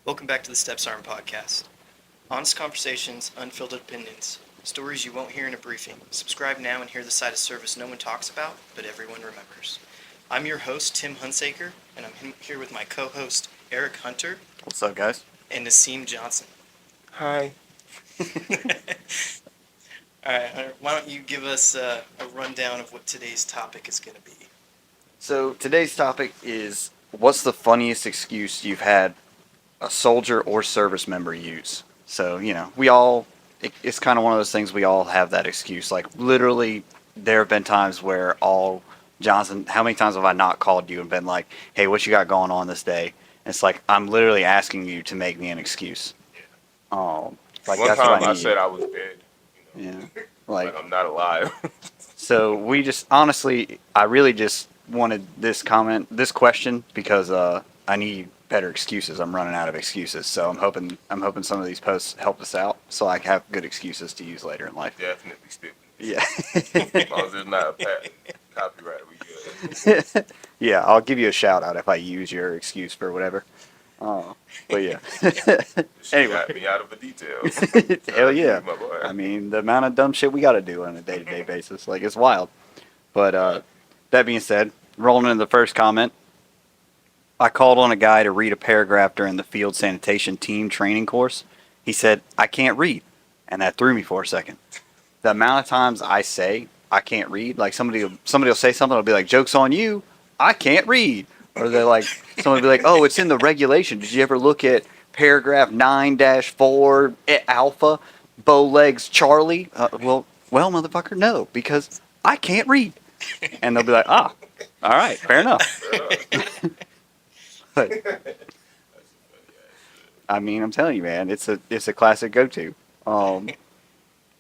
Welcome back to the Steps Arm Podcast. Honest conversations, unfiltered opinions, stories you won't hear in a briefing. Subscribe now and hear the side of service no one talks about, but everyone remembers. I'm your host, Tim Hunsaker, and I'm here with my co-host, Eric Hunter. What's up, guys? And Nassim Johnson. Hi. Alright, Hunter, why don't you give us a rundown of what today's topic is going to be? So today's topic is, what's the funniest excuse you've had a soldier or service member use? So, it's kind of one of those things, we all have that excuse. Like, literally, there have been times where Johnson, how many times have I not called you and been like, hey, what you got going on this day? And it's like, I'm literally asking you to make me an excuse. One That's time what I I need. said I was dead. Yeah. Like I'm not alive. So we just, honestly, I really just wanted this question, because I need better excuses. I'm running out of excuses. So I'm hoping some of these posts help us out, so I have good excuses to use later in life. Definitely stick. Yeah. As long as there's not a patent copyright, we good. Yeah, I'll give you a shout out if I use your excuse for whatever. But yeah. She Anyway. got me out of the details. Hell yeah. My boy. I mean, the amount of dumb shit we got to do on a day-to-day basis, like, it's wild. But that being said, rolling into the first comment, I called on a guy to read a paragraph during the field sanitation team training course. He said, I can't read. And that threw me for a second. The amount of times I say I can't read, like somebody will say something, I'll be like, joke's on you, I can't read. Or they're like, someone will be like, oh, it's in the regulation. Did you ever look at paragraph 9-4 alpha, bow legs Charlie? Well, motherfucker, no, because I can't read. And they'll be like, all right, fair enough. But, I mean, I'm telling you, man, it's a classic go-to.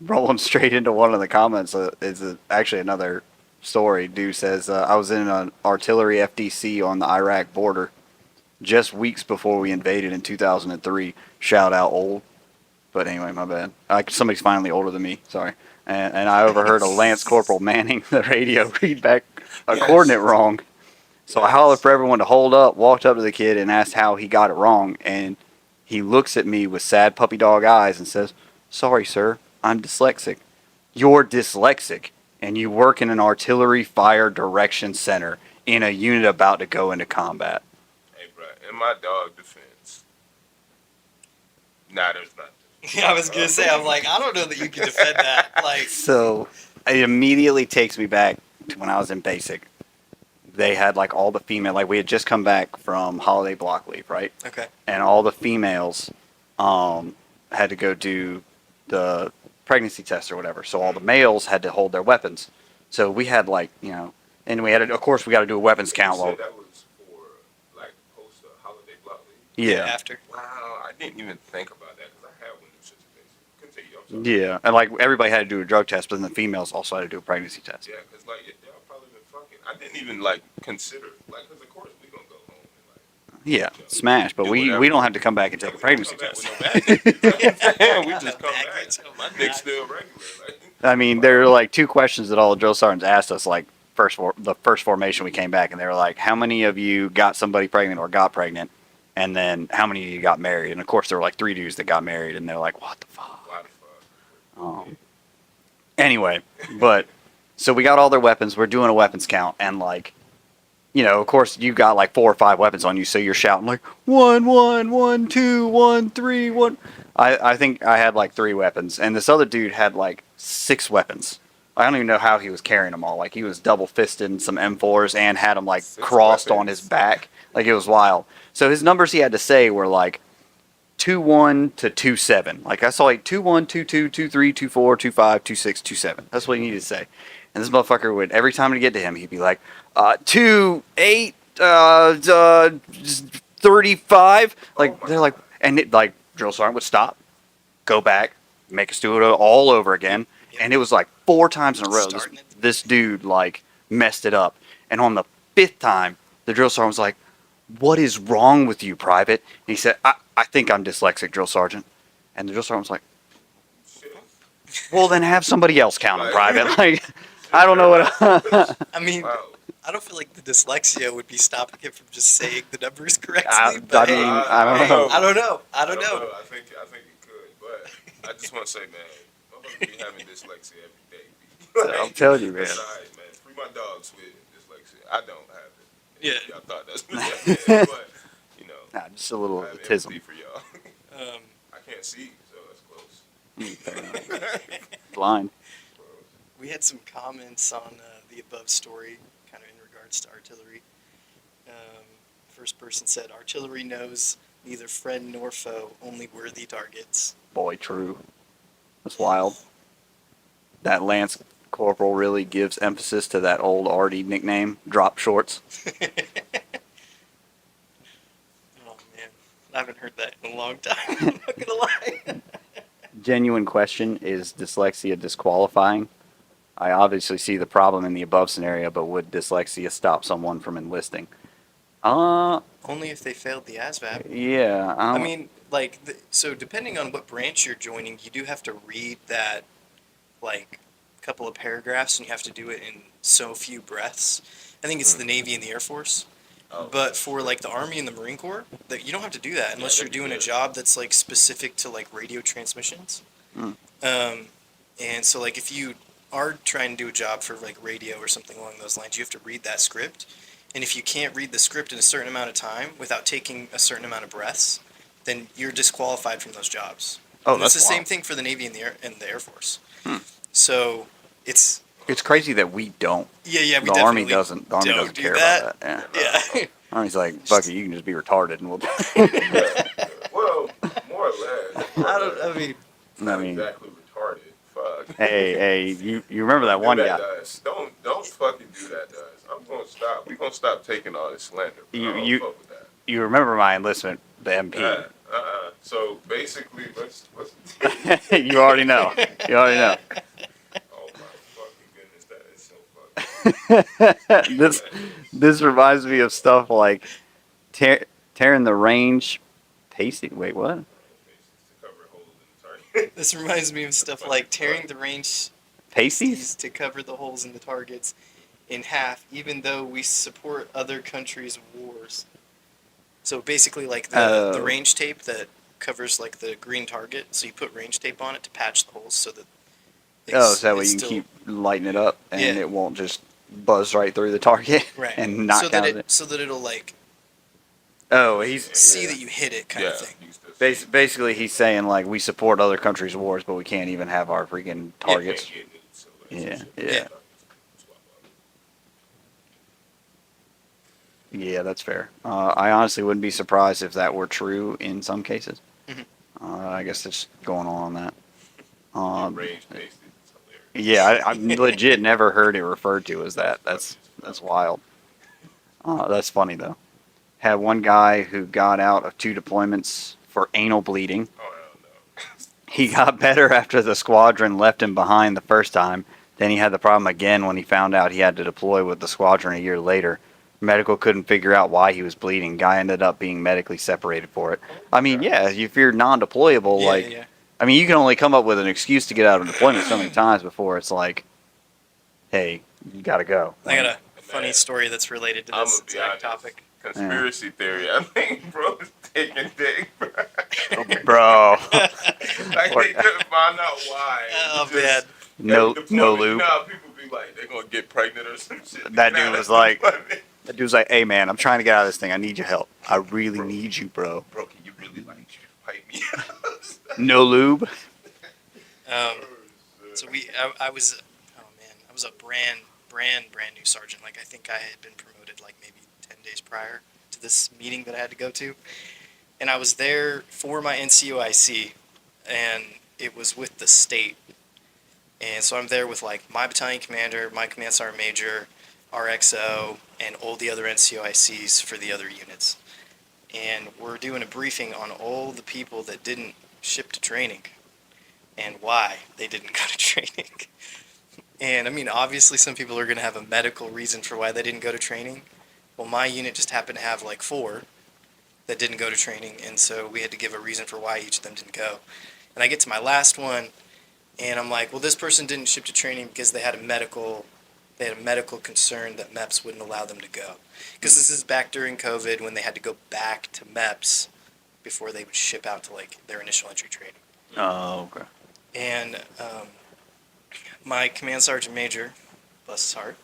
Rolling straight into one of the comments is actually another story. Dude says, I was in an artillery FDC on the Iraq border just weeks before we invaded in 2003. Shout out old. But anyway, my bad. Somebody's finally older than me. Sorry. And I overheard a Lance Corporal manning the radio read back a coordinate wrong. So I hollered for everyone to hold up, walked up to the kid and asked how he got it wrong. And he looks at me with sad puppy dog eyes and says, sorry, sir, I'm dyslexic. You're dyslexic, and you work in an artillery fire direction center in a unit about to go into combat. Hey, bro, in my dog defense, there's nothing. Yeah, I was going to say, I'm like, I don't know that you can defend that. Like, So it immediately takes me back to when I was in basic. They had like all the female, like we had just come back from holiday block leave, right? okay. And all the females had to go do the pregnancy test or whatever. So all the males had to hold their weapons. So we had and we had, of course, we got to do a weapons count. You Well, said that was for like post holiday block leave. yeah. After. Wow, I didn't even think about that because I had one of those situations. Continue. I'm sorry. Yeah. And like everybody had to do a drug test, but then the females also had to do a pregnancy test. Yeah, because like y'all probably been fucking. I didn't even like consider because of course we gonna go home and Yeah, smash. But do we whatever. don't have to come back and take a pregnancy test. We just come back. My dick's still regular. Like, I mean, there are like two questions that all the drill sergeants asked us, like the first formation we came back, and they were like, how many of you got somebody pregnant or got pregnant? And then how many of you got married? And of course there were like 3 dudes that got married, and they're like, what the fuck? why the fuck? Anyway, but so we got all their weapons. We're doing a weapons count, and like, of course you got like 4 or 5 weapons on you, so you're shouting like 1 1 1 2 1 3 1. I think I had like 3 weapons, and this other dude had like 6 weapons. I don't even know how he was carrying them all. Like, he was double fisting some M4s and had them like 6 crossed on weapons. his back. Like, it was wild. So his numbers he had to say were like 2-1 to 2-7. Like, I saw like 2-1, 2-2, 2-3, 2-4, 2-5, 2-6, 2-7. That's what he needed to say. And this motherfucker would, every time to get to him, he'd be like, 2-8, 35. Like, they're like, and it, like, drill sergeant would stop, go back, make us do it all over again. And it was like 4 times in a row. This dude like messed it up. And on the 5th time, the drill sergeant was like, what is wrong with you, Private? And he said, I think I'm dyslexic, drill sergeant. And the drill sergeant was like, well, then have somebody else count him, Private. Like, I don't know what. I mean, Wow. I don't feel like the dyslexia would be stopping him from just saying the numbers correctly. I But mean, hey, I don't hey, know. I don't know. I I don't know. I think it could, but I just want to say, man, motherfuckers be having dyslexia every day. I'm telling you, man. Aside, man, free my dogs with dyslexia. I don't have it. Yeah. Y'all thought that's what I did, but you know, Nah, just a little I have autism. empathy for y'all. Um, I can't see, so that's close. Blind. we had some comments on the above story, kind of in regards to artillery. First person said, "Artillery knows neither friend nor foe, only worthy targets." Boy, true. That's wild. That Lance Corporal really gives emphasis to that old Artie nickname, Drop Shorts. Oh man, I haven't heard that in a long time. I'm not gonna lie. Genuine question, is dyslexia disqualifying? I obviously see the problem in the above scenario, but would dyslexia stop someone from enlisting? Only if they failed the ASVAB. Yeah. I mean, like, so depending on what branch you're joining, you do have to read that, like, couple of paragraphs, and you have to do it in so few breaths. I think it's the Navy and the Air Force. Oh, But for, like, the Army and the Marine Corps, that you don't have to do that unless Yeah, you're doing a good. job that's, like, specific to, like, radio transmissions. Hmm. And so, like, if you are trying to do a job for, like, radio or something along those lines, you have to read that script. And if you can't read the script in a certain amount of time without taking a certain amount of breaths, then you're disqualified from those jobs. Oh, And that's it's the same wild. thing for the Navy and the Air Force. Hmm. So it's It's crazy that we don't. yeah, we The Army definitely doesn't. The Army don't doesn't do care that. about that. Yeah. Yeah. Army's like, fuck it, you can just be retarded and we'll. Well, more or less. I mean, It's not I mean, exactly retarded. Fuck. hey, you remember that Don't one do guy? Dust. Don't fucking do that, Dust. I'm gonna stop. We gonna stop taking all this slander. I don't You fuck with that. you remember my enlistment, the MP? So basically, let's. You already know. You already know. Oh my fucking goodness, that is so fucking. This reminds me of stuff like tearing the range, pacing. Wait, what? To cover holes in the target. this reminds me of stuff like tearing the range Pasties? to cover the holes in the targets in half, even though we support other countries' wars. So basically, like the Oh. range tape that covers like the green target, so you put range tape on it to patch the holes so that Oh, so that way it's you can still- keep lighting it up and Yeah. it won't just buzz right through the target right and knock down it. so that it'll like Oh, he's see that you hit it kind of thing. basically he's saying like we support other countries' wars, but we can't even have our freaking targets. Yeah. Yeah, that's fair. I honestly wouldn't be surprised if that were true in some cases. Mhm. I guess it's going on that. Range pasted. It's hilarious. Yeah, I've legit never heard it referred to as that. That's wild. That's funny though. Had one guy who got out of 2 deployments for anal bleeding. Oh hell no. He got better after the squadron left him behind the first time. Then he had the problem again when he found out he had to deploy with the squadron a year later. Medical couldn't figure out why he was bleeding. Guy ended up being medically separated for it. I mean, yeah, if you're non-deployable, Yeah, like, yeah. I mean, you can only come up with an excuse to get out of deployment so many times before it's like, hey, you gotta go. I got a funny Man. story that's related to I'm this gonna be exact honest. topic. Conspiracy theory. I think bro is taking dick, bro. Bro, Like they couldn't find out why. Oh Just- man, no deployment, lube. You know how people be like, they're gonna get pregnant or some shit. That dude was like- deployment. That dude's like, hey man, I'm trying to get out of this thing. I need your help. I really need you, bro. Bro, can you really like pipe me out? No lube. So I was, oh man, I was a brand new sergeant. Like I think I had been promoted like maybe 10 days prior to this meeting that I had to go to, and I was there for my NCOIC, and it was with the state, and so I'm there with like my battalion commander, my command sergeant major, RXO, and all the other NCOICs for the other units, and we're doing a briefing on all the people that didn't ship to training and why they didn't go to training. And I mean, obviously some people are going to have a medical reason for why they didn't go to training. Well, my unit just happened to have like 4 that didn't go to training, and so we had to give a reason for why each of them didn't go. And I get to my last one, and I'm like, well, this person didn't ship to training because they had a medical They had a medical concern that MEPS wouldn't allow them to go. Because this is back during COVID when they had to go back to MEPS before they would ship out to like their initial entry training. Oh, okay. And my command sergeant major, bless his heart,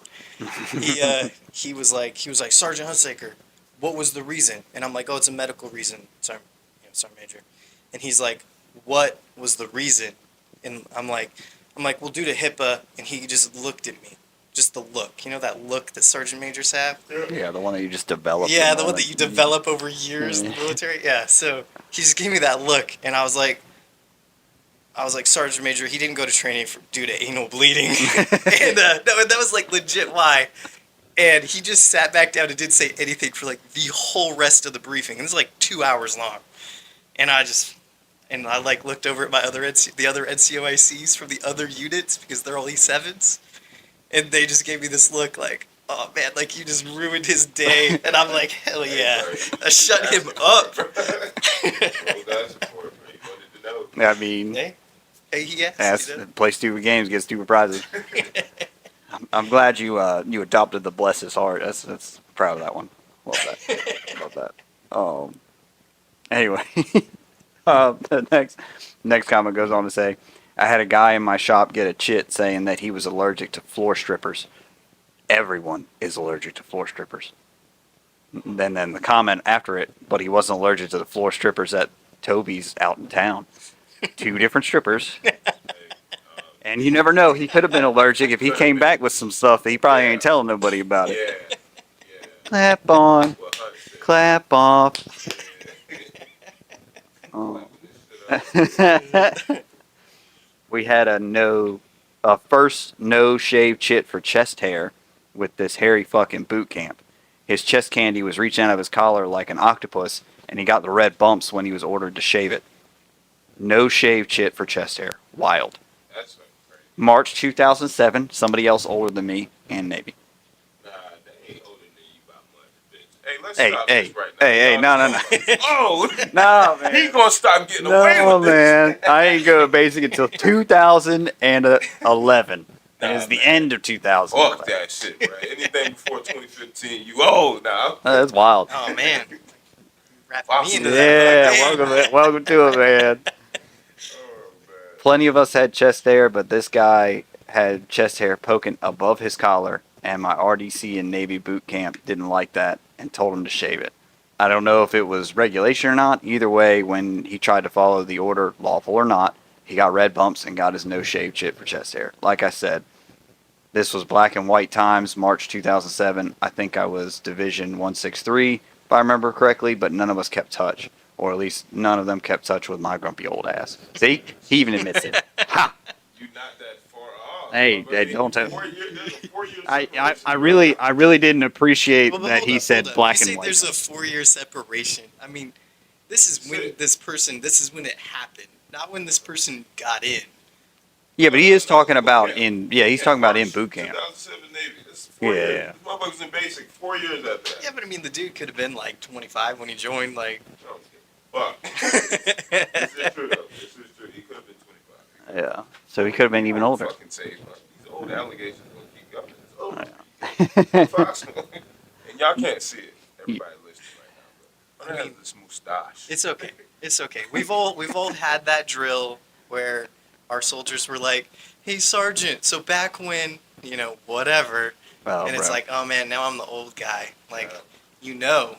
he was like Sergeant Hunsaker, what was the reason? And I'm like, oh, it's a medical reason, Sergeant Major. And he's like, what was the reason? And I'm like, well, due to HIPAA. And he just looked at me, just the look, you know, that look that sergeant majors have. Yeah, the one that you just develop. Yeah, the one that you develop over years in the military. Yeah, so he just gave me that look, and I was like, Sergeant Major, he didn't go to training due to anal bleeding. And that was like legit why. And he just sat back down and didn't say anything for like the whole rest of the briefing. And it's like 2 hours long. And I like looked over at the other NCOICs from the other units because they're all E7s. And they just gave me this look like, oh man, like you just ruined his day. And I'm like, hell yeah. I shut him up. I mean, Hey, yes. Play stupid games, get stupid prizes. I'm glad you adopted the bless his heart. That's proud of that one. Love that. Love that. Anyway, the next comment goes on to say, I had a guy in my shop get a chit saying that he was allergic to floor strippers. Everyone is allergic to floor strippers. Then the comment after it, but he wasn't allergic to the floor strippers at Toby's out in town. 2 different strippers. And you never know, he could have been allergic if he came back with some stuff that he probably ain't telling nobody about it. Yeah. Clap on, clap off. Oh. We had a first no shave chit for chest hair with this hairy fucking boot camp. His chest candy was reaching out of his collar like an octopus, and he got the red bumps when he was ordered to shave it. No shave chit for chest hair. Wild. That's crazy. March 2007. Somebody else older than me and Navy. Nah, they ain't older than you by much, bitch. Hey, let's stop this right now. Hey, no. Oh, No, man. he gonna stop getting away No, with this. man. I ain't go basic until 2011. It was the end of 2000. Fuck that shit, bro. Anything before 2015, you old now. That's wild. Oh man, wrapping me into Yeah, that. welcome to it, man. Oh, man. Plenty of us had chest hair, but this guy had chest hair poking above his collar, and my RDC and Navy boot camp didn't like that and told him to shave it. I don't know if it was regulation or not. Either way, when he tried to follow the order, lawful or not, he got red bumps and got his no shave chit for chest hair. Like I said, this was black and white times, March 2007. I think I was Division 163, if I remember correctly, but none of us kept touch. Or at least none of them kept touch with my grumpy old ass. See? He even admits it. Ha! You not that far off. Hey, But don't tell. 4 years, there's a 4 year I really didn't appreciate Well, but that hold he up, said hold up. black You and say white. there's a 4-year separation. I mean, this is when this is when it happened, not when this person got in. Yeah, but he is talking about he's talking about in boot camp. 2007 Navy. That's 4 Yeah. years. This motherfucker's in basic 4 years after that. Yeah, but I mean, the dude could have been like 25 when he joined. Like, Fuck. This is true, though. This is true. He could have been 25. Yeah, so he could have been even older. Fucking say, but these old allegations gonna keep going. It's over. Yeah. Fox. And y'all can't see it. Everybody listening right now. But I have this mustache. it's okay. It's okay. We've all had that drill where our soldiers were like, "Hey, Sergeant, so back when, you know, whatever," Oh, and it's bro. like, "Oh man, now I'm the old guy." Like, you know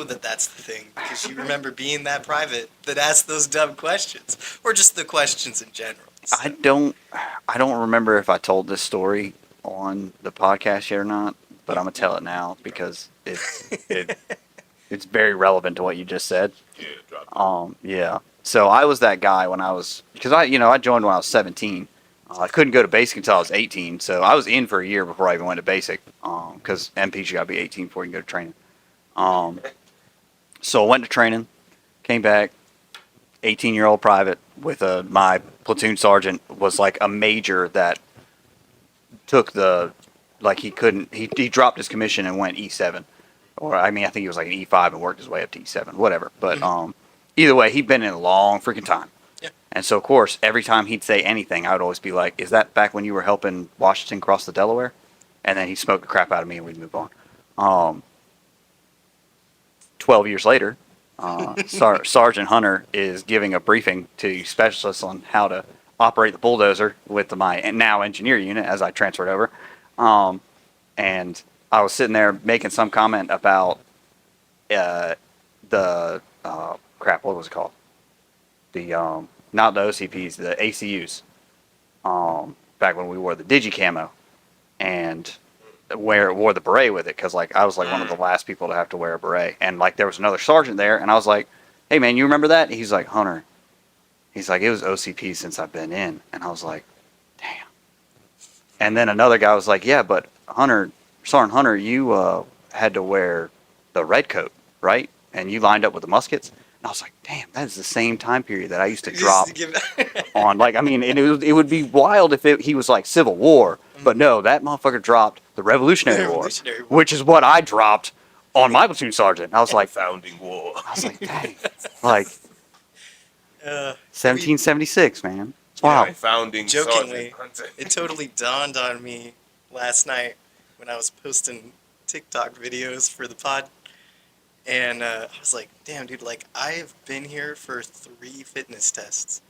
that's the thing because you remember being that private that asked those dumb questions or just the questions in general. So, I don't remember if I told this story on the podcast yet or not, but I'm gonna tell it now because it's very relevant to what you just said. Yeah, drop it. Yeah. So I was that guy because I joined when I was 17. I couldn't go to basic until I was 18, so I was in for a year before I even went to basic. Because MPs you gotta be 18 before you can go to training. So I went to training, came back, 18-year-old private with my platoon sergeant was like a major that took he dropped his commission and went E7. Or I think he was like an E5 and worked his way up to E7, whatever. But either way, he'd been in a long freaking time. Yeah. And so of course, every time he'd say anything, I would always be like, "Is that back when you were helping Washington cross the Delaware?" and then he'd smoke the crap out of me, and we'd move on. 12 years later, Sergeant Hunter is giving a briefing to specialists on how to operate the bulldozer with my now engineer unit as I transferred over. And I was sitting there making some comment about the crap. What was it called? The not the OCPs, the ACUs. Back when we wore the digi camo, and wore the beret with it, because like I was like one of the last people to have to wear a beret, and like there was another sergeant there, and I was like, "Hey man, you remember that?" He's like, "Hunter." He's like, "It was OCP since I've been in," and I was like, "Damn." And then another guy was like, "Yeah, but Sergeant Hunter, you had to wear the red coat, right? And you lined up with the muskets." And I was like, "Damn, that is the same time period that I used to drop on." Like, I mean, it would be wild if he was like Civil War, but no, that motherfucker dropped the Revolutionary War, which is what I dropped on my platoon sergeant. And I was like, Founding War. I was like, dang, like 1776, man. Wow. Yeah, founding Jokingly, sergeant. it totally dawned on me last night when I was posting TikTok videos for the pod. And I was like, damn, dude, like, I have been here for 3 fitness tests.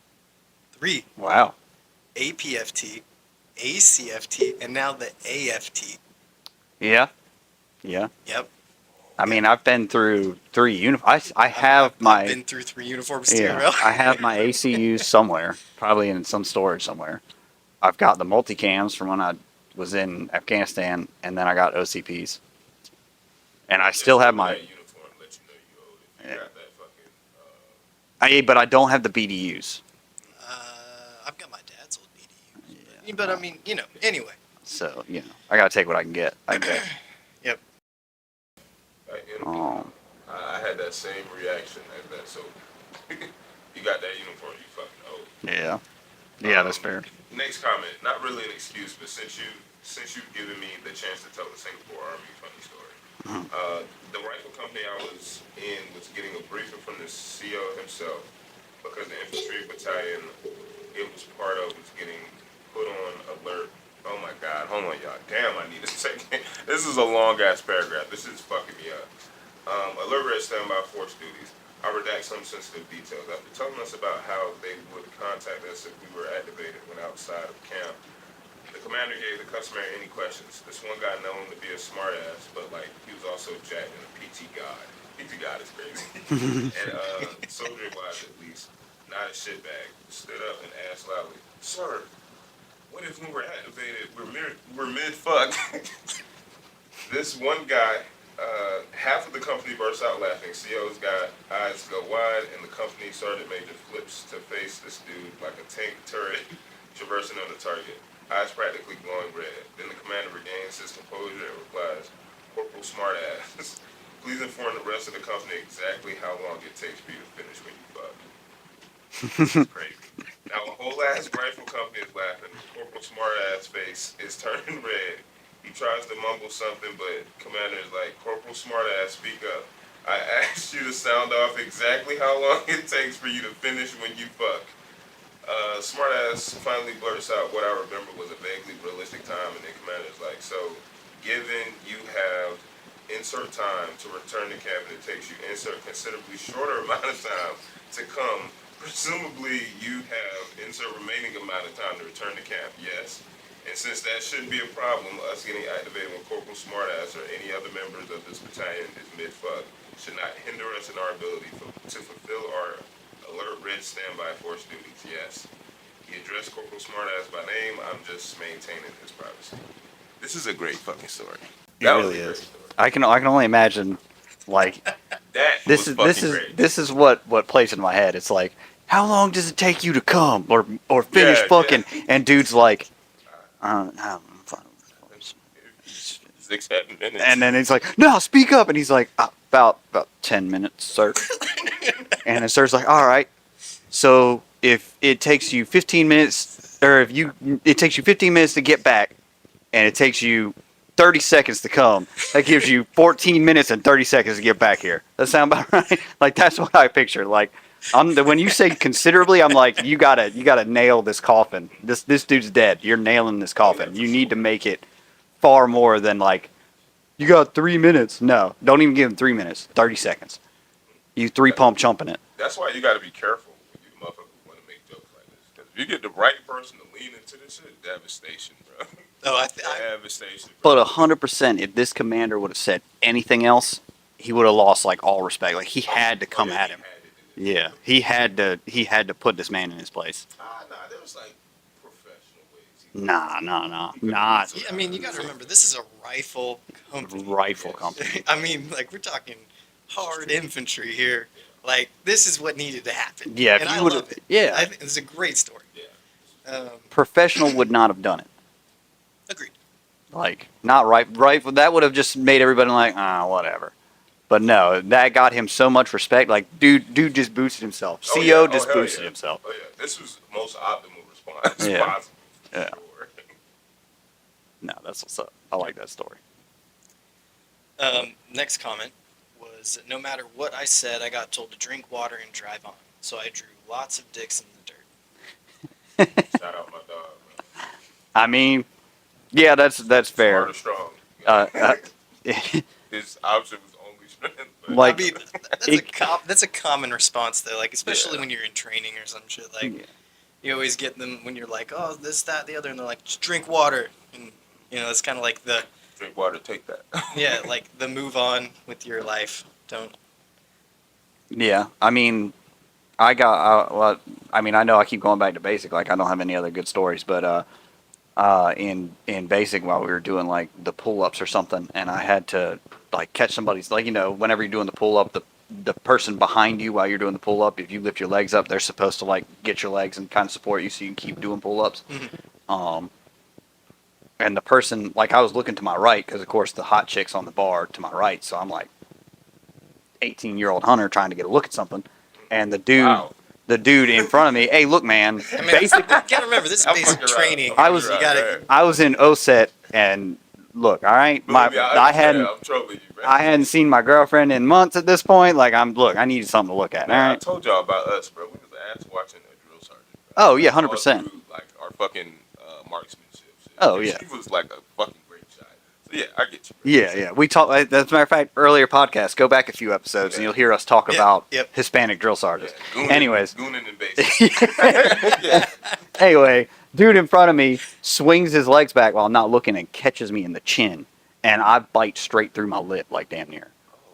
3. Wow. APFT, ACFT, and now the AFT. Yeah. Yeah. Yep. I mean, I've been through 3 uniforms. I have I've been through 3 uniforms too, yeah, bro. I have my ACUs somewhere, probably in some storage somewhere. I've got the multicams from when I was in Afghanistan, and then I got OCPs. And I still have my... That uniform, let you know you owe it. If you got that fucking, but I don't have the BDUs. I've got my dad's old BDU. But I mean, you know, anyway. So, I got to take what I can get. Yep. like, I had that same reaction as that. So you got that uniform, you fucking owe it. Yeah. Yeah, that's fair. Next comment, not really an excuse, but since you've given me the chance to tell the Singapore Army funny story. The rifle company I was in was getting a briefing from the CO himself because the infantry battalion it was part of was getting put on alert. Oh my God, hold on y'all. Damn, I need a second. This is a long ass paragraph. This is fucking me up. Alert red standby force duties. I redact some sensitive details. After telling us about how they would contact us if we were activated when outside of camp, the commander gave the customary any questions. This one guy known to be a smartass, but like he was also jacked and a PT god. PT god is crazy. And soldier-wise at least, not a shitbag, stood up and asked loudly, "Sir, what if when we're activated, we're mid-fuck?" This one guy, half of the company burst out laughing. CO's got eyes go wide, and the company started making flips to face this dude like a tank turret traversing on the target. Eyes practically glowing red. Then the commander regains his composure and replies, "Corporal Smartass, please inform the rest of the company exactly how long it takes for you to finish when you fuck." This is crazy. Now a whole ass rifle company is laughing. Corporal Smartass face is turning red. He tries to mumble something, but commander is like, "Corporal Smartass, speak up. I asked you to sound off exactly how long it takes for you to finish when you fuck." Smartass finally blurts out what I remember was a vaguely realistic time, and then commander's like, "So, given you have insert time to return to camp and it takes you insert considerably shorter amount of time to come, presumably you have insert remaining amount of time to return to camp, yes? And since that shouldn't be a problem, us getting activated when Corporal Smartass or any other members of this battalion is mid-fuck should not hinder us in our ability to fulfill our alert red standby force duties, yes. He addressed Corporal Smartass by name. I'm just maintaining his privacy." This is a great fucking story. It really is. I can only imagine, like, this is what plays in my head. It's like, how long does it take you to come or finish fucking? Yeah. And dude's like, I'm fine. 6-7 minutes. And then he's like, "No, speak up." And he's like, about 10 minutes, sir." And the sir's like, "All right. So if it takes you 15 minutes, or it takes you 15 minutes to get back, and it takes you 30 seconds to come, that gives you 14 minutes and 30 seconds to get back here. Does that sound about right?" Like, that's what I picture. Like, when you say considerably, I'm like, you gotta nail this coffin. This dude's dead. You're nailing this coffin. You need to make it far more than like, you got 3 minutes. No, don't even give him 3 minutes. 30 seconds. You three pump chumping it. That's why you got to be careful with you motherfuckers who want to make jokes like this. Because if you get the right person to lean into this shit, devastation, bro. Oh, Devastation. Bro. But 100%, if this commander would have said anything else, he would have lost like all respect. Like he had to come at him. Yeah, he had to put this man in his place. Nah, there was like professional ways. Nah, not I mean, you got to remember, this is a rifle company. rifle company. I mean, like, we're talking hard infantry here. Like, this is what needed to happen. Yeah, if and you I would've- love it. yeah. I think it's a great story. Yeah. Professional would not have done it. Agreed. Like not rifle. That would have just made everybody like, whatever. But no, that got him so much respect. Like, dude just boosted himself. Oh, CO yeah. just hell boosted yeah. himself. Oh yeah, this was the most optimal response Yeah. possible. Yeah. Sure. No, that's what's up. I like that story. Next comment was, no matter what I said, I got told to drink water and drive on. So I drew lots of dicks in the dirt. Shout out my dog. Man. I mean, yeah, that's fair. Smart or strong. His option was only strength. But Like- I mean, that's a common response, though. Like, especially when you're in training or some shit. Like, Yeah. you always get them when you're like, oh, this, that, the other. And they're like, just drink water. And, it's kind of like the, drink water, take that. yeah, like the move on with your life. Don't. Yeah, I mean, I know I keep going back to basic. Like, I don't have any other good stories, but in basic, while we were doing like the pull ups or something, and I had to like catch somebody's, like, whenever you're doing the pull up, the person behind you while you're doing the pull up, if you lift your legs up, they're supposed to like get your legs and kind of support you so you can keep doing pull ups. Mhm. And the person, like, I was looking to my right because of course the hot chick's on the bar to my right, so I'm like 18-year-old hunter trying to get a look at something, and the dude. Wow. The dude in front of me, hey, look, man. I mean, Basically, you gotta remember, this is I'm basic fucking training. right. I was- You gotta. I was in OSET, and look, all right, I hadn't I'm trolling you, man. I hadn't seen my girlfriend in months at this point. Like, I needed something to look at. All Man, I right. told y'all about us, bro. We was ass watching a drill sergeant. Bro. Oh yeah, All 100%. through, like our fucking marksmanship. Shit. Oh, And yeah. She was like a fucking great shot. So yeah, I get you. Bro. Yeah. We talked. As a matter of fact, earlier podcast. Go back a few episodes, and you'll hear us talk Yep, about yep. Hispanic drill sergeants. Yeah. Gooning, Anyways. gooning and basic. Yeah. Anyway, dude in front of me swings his legs back while not looking and catches me in the chin, and I bite straight through my lip, like damn near.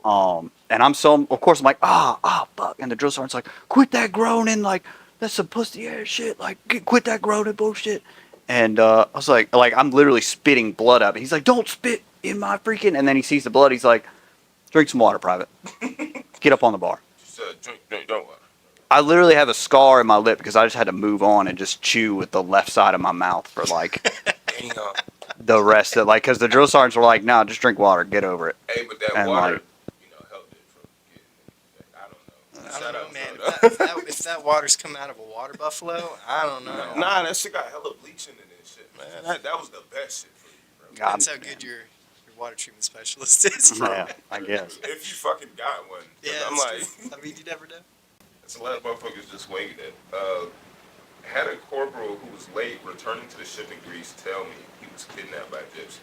And of course I'm like, fuck. And the drill sergeant's like, quit that groaning, like, that's some pussy ass shit, like, quit that groaning bullshit. And I was like, I'm literally spitting blood up. He's like, don't spit in my freaking, and then he sees the blood, he's like, drink some water, private. Get up on the bar. Just drink, don't water. I literally have a scar in my lip because I just had to move on and just chew with the left side of my mouth for like Damn. the rest of, like, because the drill sergeants were like, nah, just drink water, get over it. Hey, but that And, water, like- helped it from getting. I don't know. I Shout don't know, out, man. brother. If that water's coming out of a water buffalo, I don't know. Nah, that shit got hella bleaching in it and shit, man. That was the best shit for you, bro. God. That's how good your water treatment specialist is. Yeah, I guess. If you fucking got one. 'Cause Yeah, I'm that's like, true. I mean, you never know. it's a lot of motherfuckers just winging it. Had a corporal who was late returning to the ship in Greece tell me he was kidnapped by gypsies.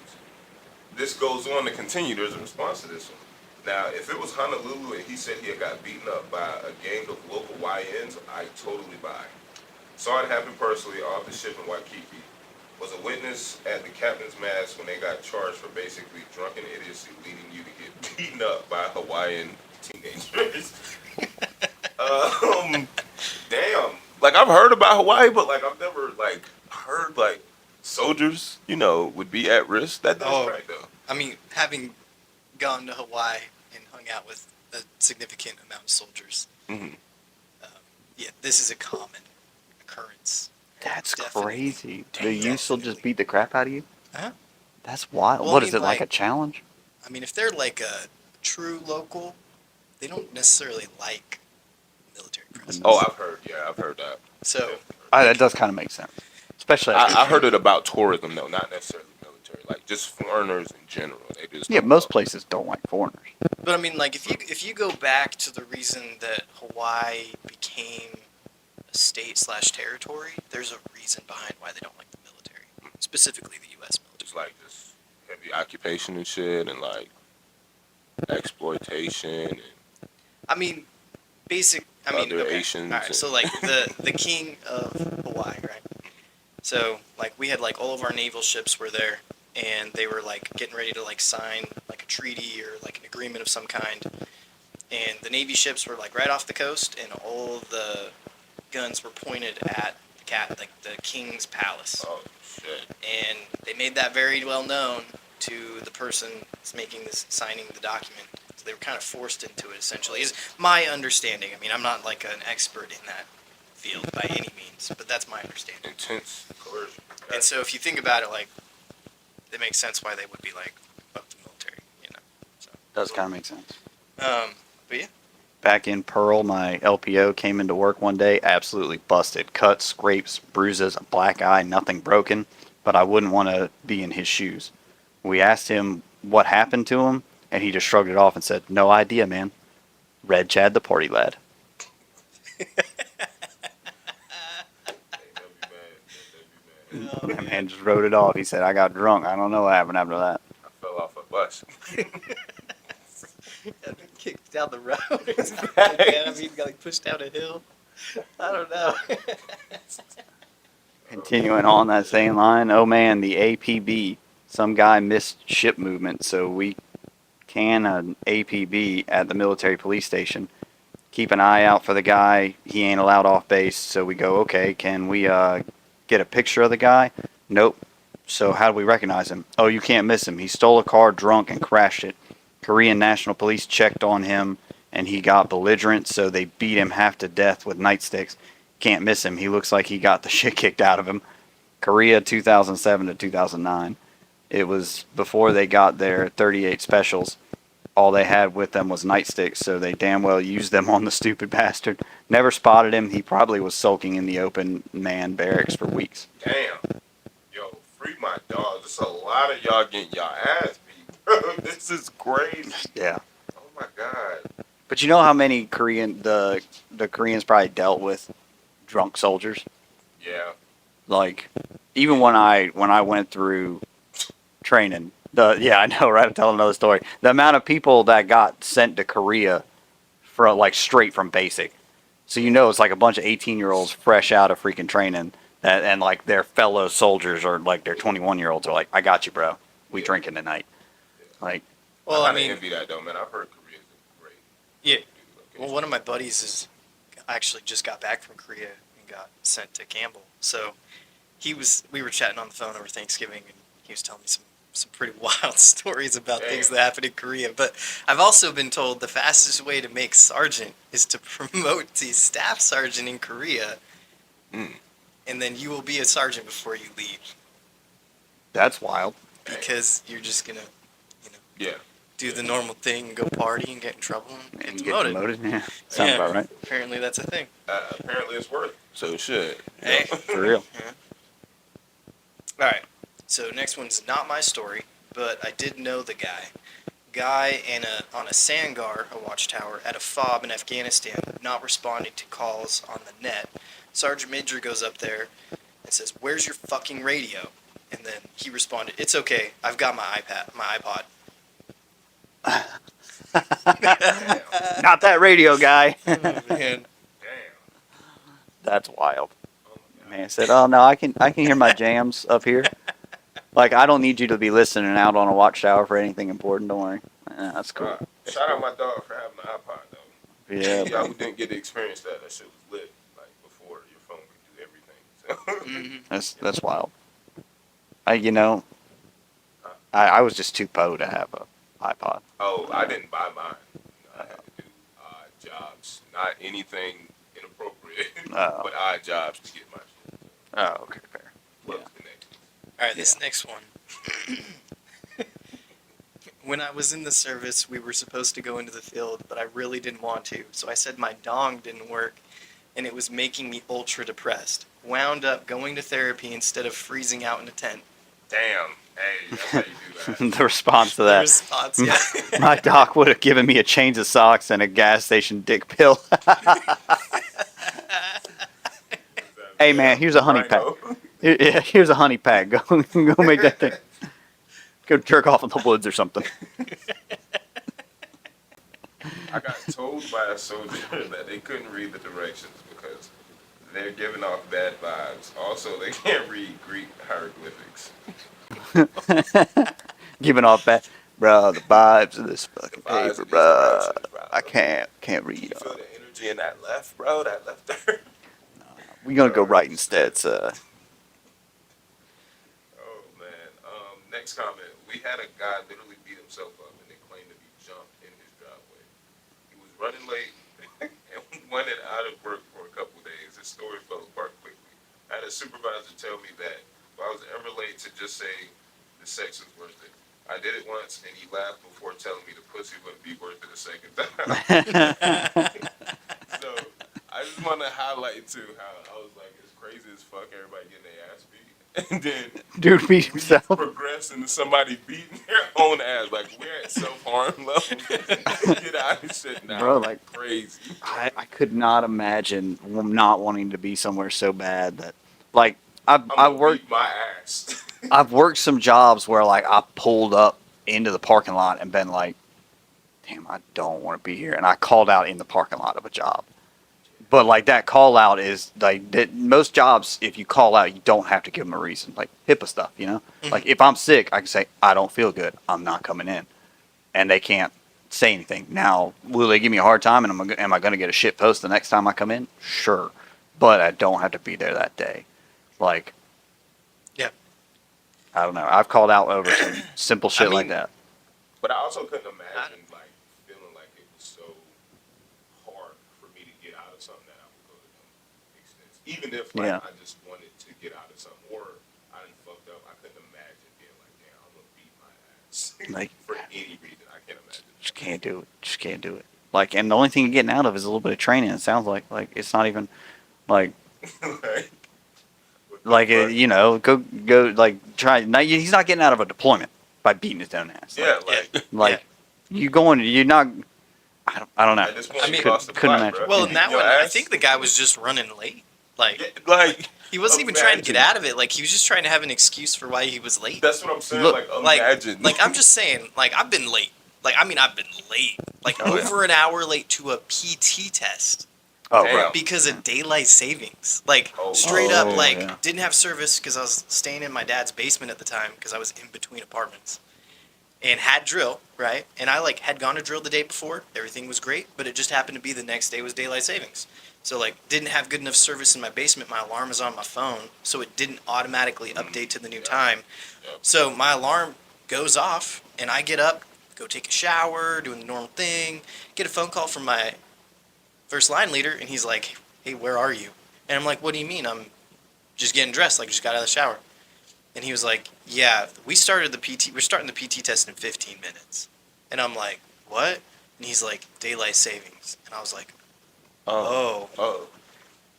This goes on to continue. There's a response to this one. Now, if it was Honolulu and he said he had got beaten up by a gang of local YNs, I totally buy. Saw it happen personally off the ship in Waikiki. Was a witness at the captain's mast when they got charged for basically drunken idiocy leading you to get beaten up by Hawaiian teenagers. Damn. Like, I've heard about Hawaii, but like I've never like heard like soldiers, would be at risk. That does right though. I mean, having gone to Hawaii and hung out with a significant amount of soldiers, Mhm. yeah, this is a common occurrence. That's Definitely. crazy. The youths will just beat the crap out of you? Uh-huh. That's wild. Well, What I is mean, it, like a like- challenge? I mean, if they're like a true local, they don't necessarily like military presence. Oh, I've heard that. So, That does kind of make sense. Especially I heard it about tourism though, not necessarily military. Like just foreigners in general. They just yeah, most places don't like foreigners. but I mean, like if you go back to the reason that Hawaii became a state/territory, there's a reason behind why they don't like the military, specifically the U.S. military. just like this heavy heavy occupation and shit, and like exploitation and I mean, other okay. Asians. All right. So like the king of Hawaii, right? So like we had like all of our naval ships were there, and they were like getting ready to like sign like a treaty or like an agreement of some kind. And the Navy ships were like right off the coast, and all the guns were pointed at like the king's palace. Oh shit! And they made that very well known to the person that's making this signing the document. So they were kind of forced into it, essentially. Is my understanding. I mean, I'm not like an expert in that field by any means, but that's my understanding. Intense coercion. And so if you think about it, like, it makes sense why they would be like, fuck the military, you know. So, Does kind of make sense. but yeah. Back in Pearl, my LPO came into work one day, absolutely busted. Cuts, scrapes, bruises, a black eye, nothing broken, but I wouldn't want to be in his shoes. We asked him what happened to him, and he just shrugged it off and said, "No idea, man. Red Chad the party lad." That man just wrote it off. He said, "I got drunk. I don't know what happened after that." I fell off a bus. I've been kicked down the road. I mean, got like pushed down a hill. I don't know. Continuing on that same line, oh man, the APB. Some guy missed ship movement, so we can an APB at the military police station. Keep an eye out for the guy. He ain't allowed off base, so we go, okay, can we get a picture of the guy? Nope. So how do we recognize him? Oh, you can't miss him. He stole a car drunk and crashed it. Korean National Police checked on him, and he got belligerent, so they beat him half to death with nightsticks. Can't miss him. He looks like he got the shit kicked out of him. Korea 2007 to 2009. It was before they got their 38 specials. All they had with them was nightsticks, so they damn well used them on the stupid bastard. Never spotted him. He probably was sulking in the open man barracks for weeks. Damn. Yo, free my dog. There's a lot of y'all getting y'all ass beat, bro. This is crazy. Yeah. Oh my god. But you know how many the Koreans probably dealt with drunk soldiers? Yeah. Like, even when I went through training, yeah, I know, right? I'm telling another story. The amount of people that got sent to Korea from like straight from basic. So you know it's like a bunch of 18-year-olds fresh out of freaking training that, and like their fellow soldiers or like their 21-year-olds are like, "I got you, bro. We drinking tonight." Like, Well, I I mean, envy that though, man. I've heard Korea's great. yeah. Well, one of my buddies is actually just got back from Korea and got sent to Campbell. So we were chatting on the phone over Thanksgiving, and he was telling me some pretty wild stories about things that happened in Korea. But I've also been told the fastest way to make sergeant is to promote to staff sergeant in Korea, and then you will be a sergeant before you leave. that's wild. Because you're just gonna, Yeah. do the normal thing and go party and get in trouble and And get get demoted. demoted? Yeah, sounds about right. Apparently that's a thing. Apparently it's worth it. So shit. Hey. For real. All right. So next one's not my story, but I did know the guy. Guy on a Sangar, a watchtower, at a fob in Afghanistan, not responding to calls on the net. Sergeant Major goes up there and says, "Where's your fucking radio?" And then he responded, "It's okay. I've got my iPod." Not that radio guy. Oh, man. Damn. That's wild. Oh my god. Man said, "Oh no, I can hear my jams up here. Like I don't need you to be listening out on a watchtower for anything important. Don't worry." That's cool. Shout out my dog for having an iPod though. Yeah, Y'all who didn't get to experience that shit was lit. Like before your phone could do everything. So. that's wild. I was just too po to have a iPod. Oh, I didn't buy mine. I had to do odd jobs. Not anything inappropriate, but odd jobs to get my shit. Oh, okay, fair. Love Yeah. connections. All right, this next one. When I was in the service, we were supposed to go into the field, but I really didn't want to. So I said my dong didn't work, and it was making me ultra depressed. Wound up going to therapy instead of freezing out in a tent. Damn. Hey, that's how you do that. The response to The that. response, yeah. My doc would have given me a change of socks and a gas station dick pill. Hey man, here's a honey pack. Rhino. Here's a honey pack. Go make that thing. Go jerk off in the woods or something. I got told by a soldier that they couldn't read the directions because they're giving off bad vibes. Also, they can't read Greek hieroglyphics. Giving off bad, bro. The vibes of this The fucking vibes paper, of these bro. directions, bro. I can't read You them. feel the energy in that left, bro? That left there. We gonna go right instead, sir. Oh man. Next comment. We had a guy literally beat himself up and they claimed to be jumped in his driveway. He was running late and wanted out of work for a couple of days. His story fell apart quickly. I had a supervisor tell me that if I was ever late to just say the sex was worth it. I did it once and he laughed before telling me the pussy wouldn't be worth it a second time. So I just want to highlight too how I was like, it's crazy as fuck. Everybody getting their ass beat, and then Dude beat we himself. progress into somebody beating their own ass. Like we're at self harm level. Get out of this shit now, Bro, like- crazy. I could not imagine not wanting to be somewhere so bad that, like, I'm I gonna worked. beat my ass. I've worked some jobs where like I pulled up into the parking lot and been like, damn, I don't want to be here. And I called out in the parking lot of a job. But like that call out is like that most jobs, if you call out, you don't have to give them a reason. Like HIPAA stuff, you know? Like if I'm sick, I can say, I don't feel good. I'm not coming in. And they can't say anything. Now, will they give me a hard time and am I going to get a shit post the next time I come in? Sure. But I don't have to be there that day. Like, Yeah. I don't know. I've called out over some simple shit like mean, that. But I also couldn't imagine like feeling like it was so hard for me to get out of something that I would go to them extents. Even if like Yeah. I just wanted to get out of something or I didn't fucked up, I couldn't imagine being like, damn, I'm gonna beat my ass Like- for any reason. I can't imagine. Just can't do it. Just can't do it. Like, and the only thing you're getting out of is a little bit of training. It sounds like it's not even like Like, what the fuck? you know, go like try. Not, he's not getting out of a deployment by beating his own ass. Yeah, like Like you going, you're not. I don't know. at this point, I mean, you lost the couldn't plot, imagine. bro. Well, in that Your one, I ass- think the guy was just running late. Like, Yeah, like he wasn't even trying to get imagine. out of it. Like, he was just trying to have an excuse for why he was late. That's what I'm saying. Look, like imagine. Like I'm just saying, like, I've been late. Like, I mean, I've been late. Like, Oh, yeah. over an hour late to a PT test Oh, Damn. bro. because of daylight savings. Like, Oh. straight up, Oh, like, yeah. didn't have service because I was staying in my dad's basement at the time because I was in between apartments. And had drill, right? And I, like, had gone to drill the day before. Everything was great, but it just happened to be the next day was daylight savings. So, like, didn't have good enough service in my basement. My alarm is on my phone, so it didn't automatically update to the new time. Yep. So my alarm goes off, and I get up, go take a shower, doing the normal thing, get a phone call from my first line leader, and he's like, hey, where are you? And I'm like, what do you mean? I'm just getting dressed, like, just got out of the shower. And he was like, yeah, we're starting the PT test in 15 minutes. And I'm like, what? And he's like, daylight savings. And I was like, oh. Oh.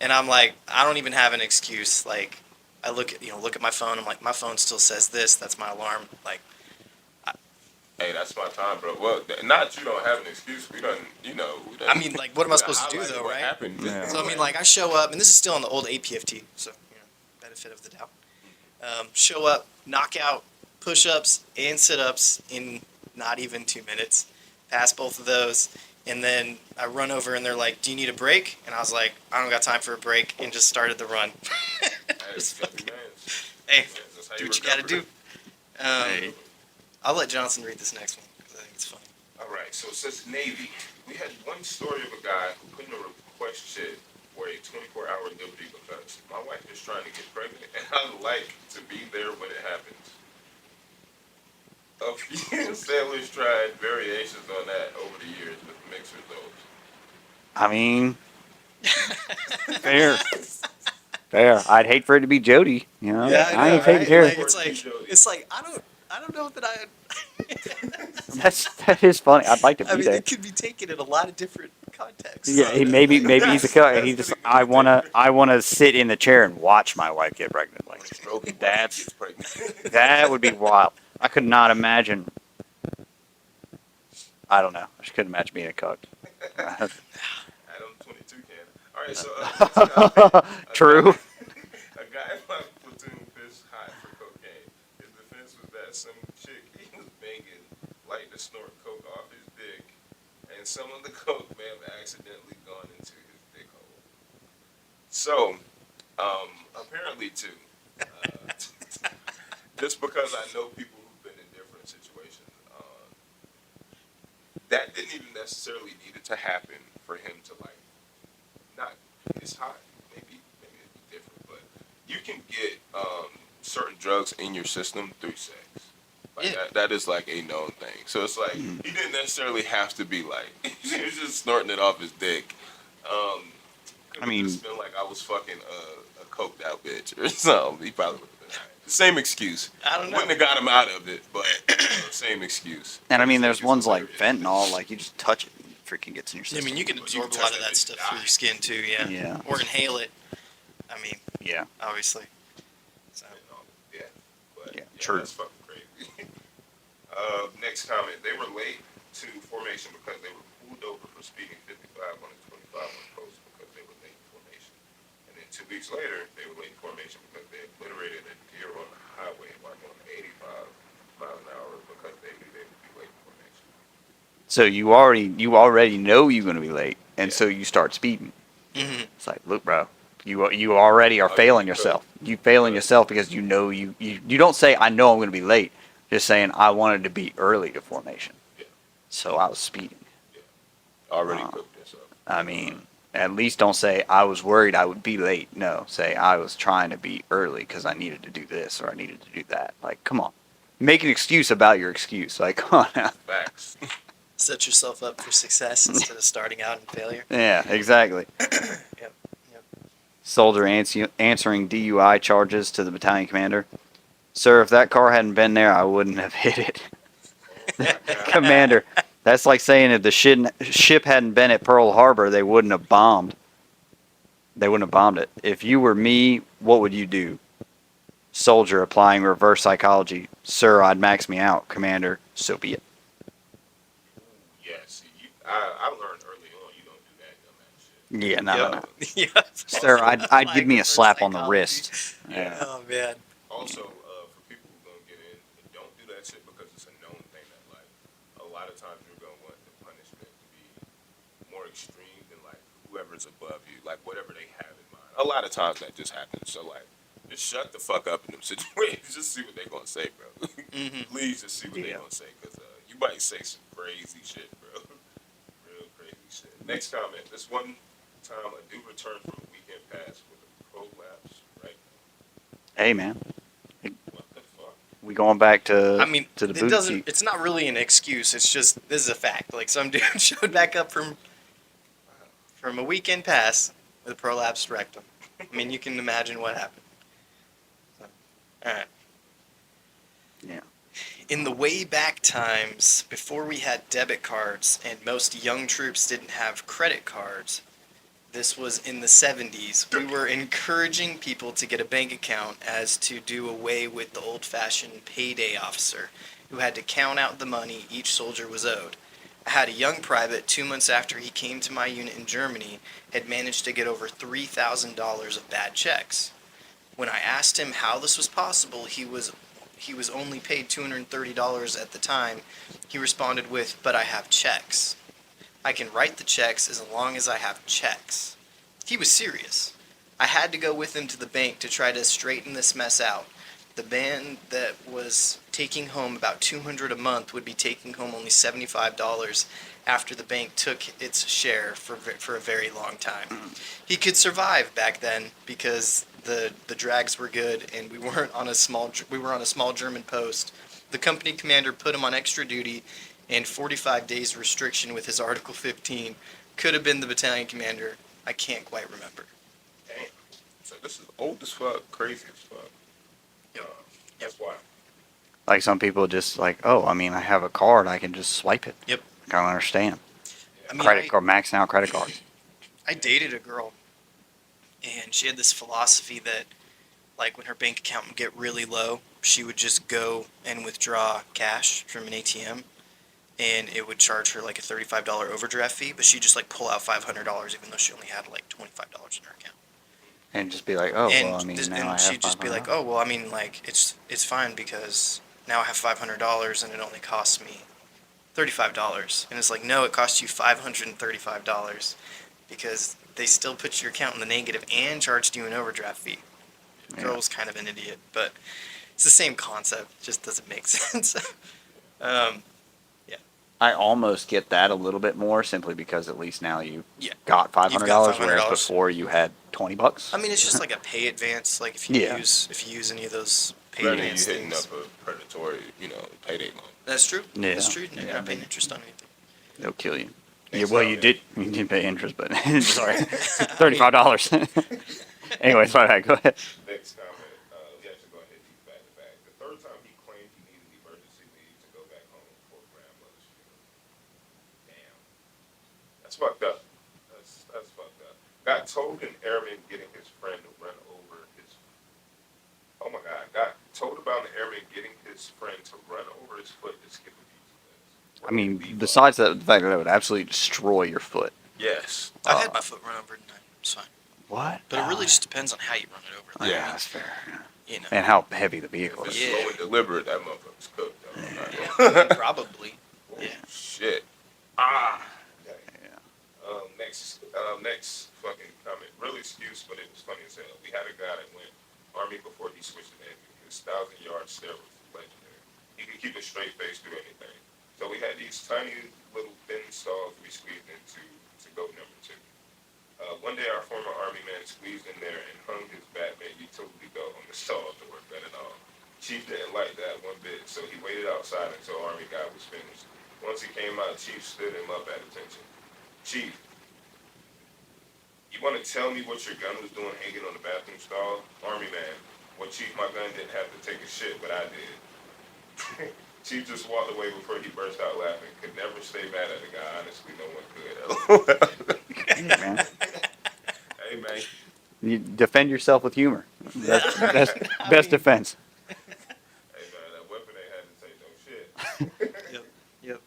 And I'm like, I don't even have an excuse. Like, I look at my phone. I'm like, my phone still says this. That's my alarm. Like, Hey, that's my time, bro. Well, not you don't have an excuse. We don't, you know. We done, I mean, like, what am I supposed to do, highlighted though, what right? Happened. Yeah. so I mean, like, I show up, and this is still on the old APFT, so benefit of the doubt. Show up, knock out push-ups and sit-ups in not even 2 minutes. Pass both of those, and then I run over, and they're like, "Do you need a break?" And I was like, "I don't got time for a break," and just started the run. Hey, Just fucking fucking- man. hey, That's how do what you got to recover. do. I'll let Johnson read this next one because I think it's funny. All right, so it says Navy. We had one story of a guy who put in a request sheet for a 24-hour liberty because my wife is trying to get pregnant, and I like to be there when it happens. A few sailors tried variations on that over the years with mixed results. I mean, fair. Fair. I'd hate for it to be Jody. You know, I ain't taking care. Like, it's like I don't know that That is funny. I'd like to be I mean, there. it could be taken in a lot of different contexts. Yeah, maybe he's a guy. He just I wanna sit in the chair and watch my wife get pregnant. Like that's that would be wild. I could not imagine. I don't know. I just couldn't imagine being a cook. Adam 22 can. All right, so True. A guy in my platoon fished hot for cocaine. His defense was that some chick he banging, lighting the snort coke off his dick, and some of the coke may have accidentally gone into his dick hole. So, apparently too, just because I know people who've been in different situations, that didn't even necessarily need it to happen for him to like not. It's hot. Maybe it'd be different, but you can get certain drugs in your system through sex. Like Yeah. that is like a known thing. So it's like he didn't necessarily have to be like he was just snorting it off his dick. Um, could I have mean, just been like I was fucking a coked out bitch or something. He probably would have been alright. Same excuse. I don't know. Wouldn't have got him out of it, but same excuse. and I I mean, just there's think it's ones like hilarious. fentanyl, like you just touch it, and it freaking gets in your I system. mean, you can But you absorb can a lot touch of that that bitch stuff and through die. your skin too, yeah. Yeah. Or inhale it. I mean, Yeah. obviously. So. Yeah, but Yeah, yeah, true. that's fucking crazy. Next comment. They were late to formation because they were pulled over for speeding 55 on a 25 on post because they were late to formation. And then 2 weeks later, they were late to formation because they obliterated a deer on the highway like on 85 miles an hour because they knew they would be late to formation. So you already know you're gonna be late, and Yeah. so you start speeding. Mhm. It's like, look, bro, you already are Oh, failing you yourself. could. You failing But yourself because you know you don't say I know I'm gonna be late. Just saying I wanted to be early to formation, yeah, so I was speeding. yeah, already Uh, cooked yourself. I mean, at least don't say I was worried I would be late. No, say I was trying to be early because I needed to do this or I needed to do that. Like, come on, make an excuse about your excuse. Like, come on now. Facts. Set yourself up for success instead of starting out in failure. Yeah, exactly. Yep. Soldier answering DUI charges to the battalion commander. Sir, if that car hadn't been there, I wouldn't have hit it. Oh my God. Commander, that's like saying if the ship hadn't been at Pearl Harbor, they wouldn't have bombed. They wouldn't have bombed it. If you were me, what would you do? Soldier applying reverse psychology. Sir, I'd max me out. Commander, so be it. Yeah, see, I learned early on you don't do that dumbass shit. Yeah, no. Yeah. Sir, Also, I'd give Like me a reverse slap on the psychology. wrist. Yeah. Oh man. Also, for people who gonna get in, don't do that shit because it's a known thing that like a lot of times you're gonna want the punishment to be more extreme than like whoever's above you, like whatever they have in mind. A lot of times that just happens. So like, just shut the fuck up in them situations. Just see what they gonna say, bro. Mhm. Please just see what they Yeah. gonna say, cause you might say some crazy shit, bro. Real crazy shit. Next comment. This one time a dude returned from a weekend pass with a prolapse right. Hey, man. What the fuck? We going back to I mean, the it boot doesn't. seat. It's not really an excuse. It's just this is a fact. Like some dude showed back up from a weekend pass with a prolapsed rectum. I mean, you can imagine what happened. So, all right. Yeah. In the way back times, before we had debit cards and most young troops didn't have credit cards, this was in the 70s, we were encouraging people to get a bank account as to do away with the old-fashioned payday officer who had to count out the money each soldier was owed. I had a young private 2 months after he came to my unit in Germany had managed to get over $3,000 of bad checks. When I asked him how this was possible, he was only paid $230 at the time. He responded with, "But I have checks. I can write the checks as long as I have checks." He was serious. I had to go with him to the bank to try to straighten this mess out. The man that was taking home about $200 a month would be taking home only $75 after the bank took its share for a very long time. He could survive back then because the drags were good and we were on a small German post. The company commander put him on extra duty and 45 days restriction with his Article 15. Could have been the battalion commander. I can't quite remember. Damn. So this is old as fuck, crazy as fuck. Yep. That's why. Like some people just like, oh, I mean, I have a card, I can just swipe it. Yep. I don't understand. I mean, Credit card, maxing out credit cards. I dated a girl, and she had this philosophy that, like, when her bank account would get really low, she would just go and withdraw cash from an ATM, and it would charge her like a $35 overdraft fee, but she'd just like pull out $500 even though she only had like $25 in her account. And just be like, oh, and well, I mean, now I have she'd just be like, $500. "Oh, well, I mean, like it's fine because now I have $500 and it only costs me $35. And it's like, no, it costs you $535 because they still put your account in the negative and charged you an overdraft fee. Yeah. Girl's kind of an idiot, but it's the same concept. It just doesn't make sense. Yeah. I almost get that a little bit more simply because at least now you Yeah. got $500, You've got whereas $500. before you had $20. I mean, it's just like a pay advance. Like if you Yeah. use any of those pay Rather you advance hitting things. up a predatory, payday loan. That's true. Yeah. That's true. You're Yeah, not paying they- interest on anything. They'll kill you. Yeah, Next well, time, you man. did pay interest, but sorry, $35. Anyway, sorry, go ahead. Next comment, we have to go ahead and do back to back. The third time he claimed he needed emergency leave to go back home for grandmother's funeral. Damn. That's fucked up. That's fucked up. Got told an airman getting his friend to run over his. Oh my God. Got told about an airman getting his friend to run over his foot to skip a pizza place. I mean, besides that, the fact that it would absolutely destroy your foot. Yes. I've had my foot run over tonight. It's fine. What? But it really just depends on how you run it over. Like, Yeah. That's fair. You know. And how heavy the If vehicle it's is. Yeah. slow and deliberate, that motherfucker's cooked. Though. Probably. Yeah. Shit. Ah. Dang. Yeah. Next fucking comment. Real excuse, but it was funny as hell. We had a guy that went Army before he switched to Navy. His 1,000-yard stare was legendary. He could keep a straight face through anything. So we had these tiny little thin stalls we squeezed into to go number 2. One day our former Army man squeezed in there and hung his Batman utility belt on the stall to work that and all. Chief didn't like that one bit, so he waited outside until Army guy was finished. Once he came out, Chief stood him up at attention. Chief, you want to tell me what your gun was doing hanging on the bathroom stall? Army man, well, Chief, my gun didn't have to take a shit, but I did. Chief just walked away before he burst out laughing. Could never stay mad at the guy. Honestly, no one could. Yeah, man. Hey, man. You defend yourself with humor. That's best defense. Hey, man, that weapon ain't had to take no shit. Yep. Yep.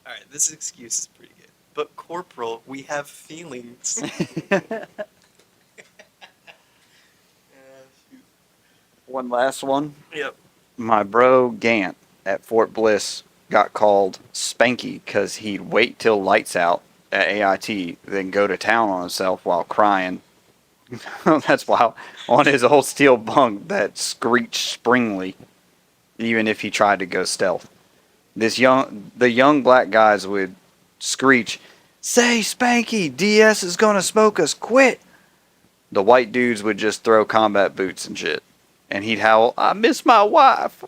All right. This excuse is pretty good. But Corporal, we have feelings. One last one. Yep. My bro Gant at Fort Bliss got called Spanky because he'd wait till lights out at AIT, then go to town on himself while crying. That's wow. On his old steel bunk that screeched springly, even if he tried to go stealth. The young black guys would screech, "Say, Spanky, DS is gonna smoke us, quit!" The white dudes would just throw combat boots and shit. And he'd howl, "I miss my wife."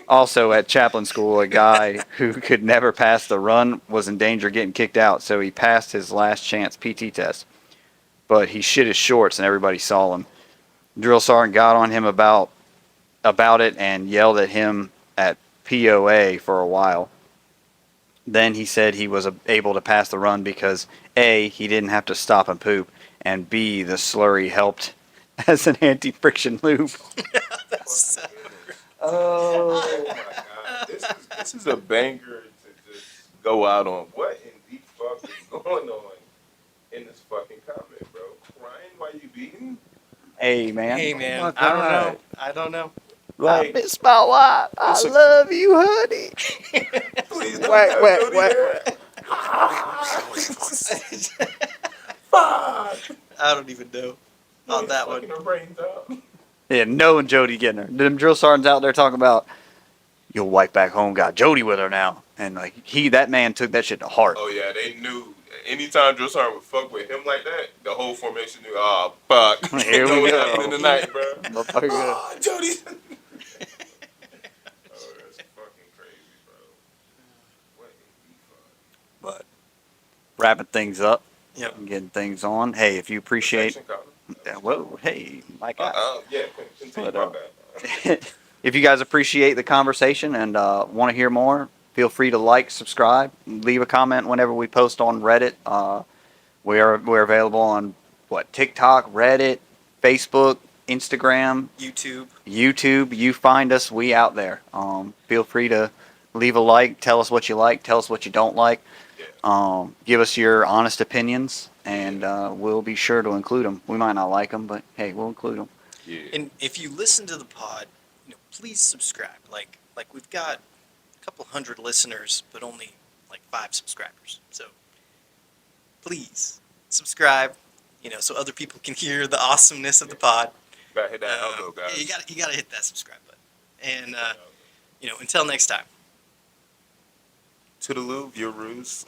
Also, at chaplain school, a guy who could never pass the run was in danger of getting kicked out, so he passed his last chance PT test. But he shit his shorts and everybody saw him. Drill sergeant got on him about it and yelled at him at POA for a while. Then he said he was able to pass the run because A, he didn't have to stop and poop, and B, the slurry helped as an anti-friction lube. That's Oh my God. This is a banger to just go out on. What in the fuck is going on in this fucking comment, bro? Crying while you beating? Hey, man. Hey, man. my I don't God. know. I don't know. I miss my wife. I love you, honey. Please don't Whack, have whack, Jody whack, there. Fuck. I don't even know on that one. Fucking her brains out. Yeah, no Jody getting her. Them drill sergeants out there talking about, your wife back home got Jody with her now. And like that man took that shit to heart. Oh yeah, they knew. Anytime drill sergeant would fuck with him like that, the whole formation knew. Oh fuck. Here we You know what go. happened in the night, bro. Motherfucker. Oh, Jody. Oh, that's fucking crazy, bro. What in the fuck? But wrapping things up, Yep. getting things on. Hey, if you appreciate, Section comment? whoa, hey, my guy. Yeah, continue. But, My bad. If you guys appreciate the conversation and want to hear more, feel free to like, subscribe, leave a comment whenever we post on Reddit. We're available on TikTok, Reddit, Facebook, Instagram, YouTube. You find us, we out there. Feel free to leave a like, tell us what you like, tell us what you don't like. Give us your honest opinions, and we'll be sure to include them. We might not like them, but hey, we'll include them. Yeah. And if you listen to the pod, please subscribe. Like Like, we've got a couple hundred listeners, but only like 5 subscribers. So please subscribe, so other people can hear the awesomeness of the pod. Gotta hit that algo, Yeah, guys. you gotta hit that subscribe button. And until next time. To the Louvre, your ruse.